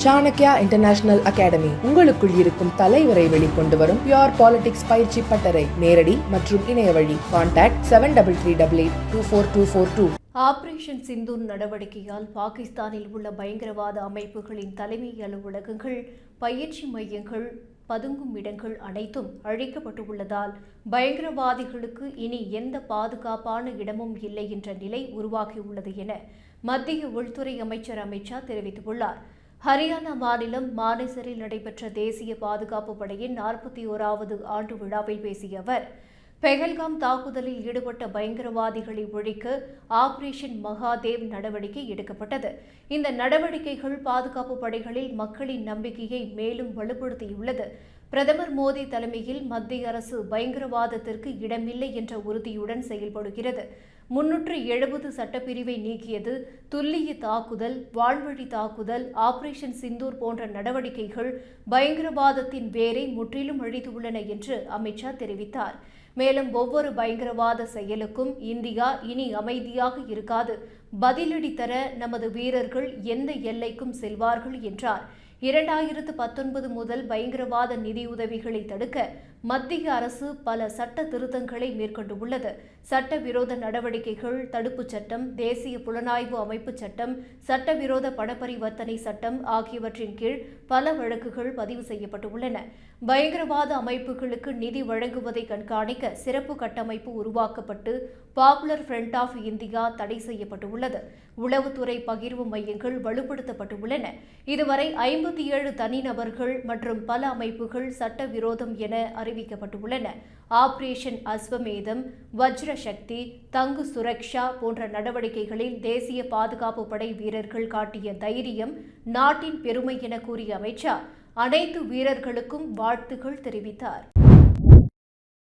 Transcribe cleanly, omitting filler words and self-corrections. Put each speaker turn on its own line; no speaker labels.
Chanakya international academy உங்களுக்குள் இருக்கும் தலைவரை வெளிக்கொண்டு வரும் பியூர் பாலிடிக்ஸ் பயிற்சி பட்டறை. நேரடி மற்றும் இணைய வழி. கான்டாக்ட் 7338824242.
ஆபரேஷன் சிந்தூர் நடவடிக்கையால் பாகிஸ்தானில் உள்ள பயங்கரவாத அமைப்புகளின் தலைமை அலுவலகங்கள், பயிற்சி மையங்கள், பதுங்கும் இடங்கள் அனைத்தும் அழிக்கப்பட்டுள்ளதால் பயங்கரவாதிகளுக்கு இனி எந்த பாதுகாப்பான இடமும் இல்லை என்ற நிலை உருவாகியுள்ளது என மத்திய உள்துறை அமைச்சர் அமித் ஷா தெரிவித்துள்ளார். ஹரியானா மாநிலம் மானேசரில் நடைபெற்ற தேசிய பாதுகாப்பு படையின் 41வது ஆண்டு விழாவில் பேசிய அவர், பெஹல்காம் தாக்குதலில் ஈடுபட்ட பயங்கரவாதிகளை ஒழிக்க ஆபரேஷன் மகாதேவ் நடவடிக்கை எடுக்கப்பட்டது. இந்த நடவடிக்கைகள் பாதுகாப்பு படைகளில் மக்களின் நம்பிக்கையை மேலும் வலுப்படுத்தியுள்ளது. பிரதமர் மோடி தலைமையில் மத்திய அரசு பயங்கரவாதத்திற்கு இடமில்லை என்ற உறுதியுடன் செயல்படுகிறது. 370 சட்டப்பிரிவை நீக்கியது, துல்லிய தாக்குதல், வான்வழி தாக்குதல், ஆபரேஷன் சிந்தூர் போன்ற நடவடிக்கைகள் பயங்கரவாதத்தின் வேரை முற்றிலும் அழித்துள்ளன என்று அமித் ஷா தெரிவித்தார். மேலும் ஒவ்வொரு பயங்கரவாத செயலுக்கும் இந்தியா இனி அமைதியாக இருக்காது, பதிலடி தர நமது வீரர்கள் எந்த எல்லைக்கும் செல்வார்கள் என்றார். 2019 முதல் பயங்கரவாத நிதியுதவிகளை தடுக்க மத்திய அரசு பல சட்ட திருத்தங்களை மேற்கொண்டுள்ளது. சட்டவிரோத நடவடிக்கைகள் தடுப்புச் சட்டம், தேசிய புலனாய்வு அமைப்பு சட்டம், சட்டவிரோத பணப்பரிவர்த்தனை சட்டம் ஆகியவற்றின் கீழ் பல வழக்குகள் பதிவு செய்யப்பட்டுள்ளன. பயங்கரவாத அமைப்புகளுக்கு நிதி வழங்குவதை கண்காணிக்க சிறப்பு கட்டமைப்பு உருவாக்கப்பட்டு பாப்புலர் ஃப்ரண்ட் ஆஃப் இந்தியா தடை செய்யப்பட்டுள்ளது. உளவுத்துறை பகிர்வு மையங்கள் வலுப்படுத்தப்பட்டுள்ளன. இதுவரை 57 தனிநபர்கள் மற்றும் பல அமைப்புகள் சட்டவிரோதம் என அறிவிக்கப்பட்டுள்ளன. ஆபரேஷன் அஸ்வமேதம், வஜ்ர சக்தி, தங்கு சுரக்ஷா போன்ற நடவடிக்கைகளில் தேசிய பாதுகாப்பு படை வீரர்கள் காட்டிய தைரியம் நாட்டின் பெருமை என கூறிய அமித் ஷா அனைத்து வீரர்களுக்கும் வாழ்த்துக்கள் தெரிவித்தார்.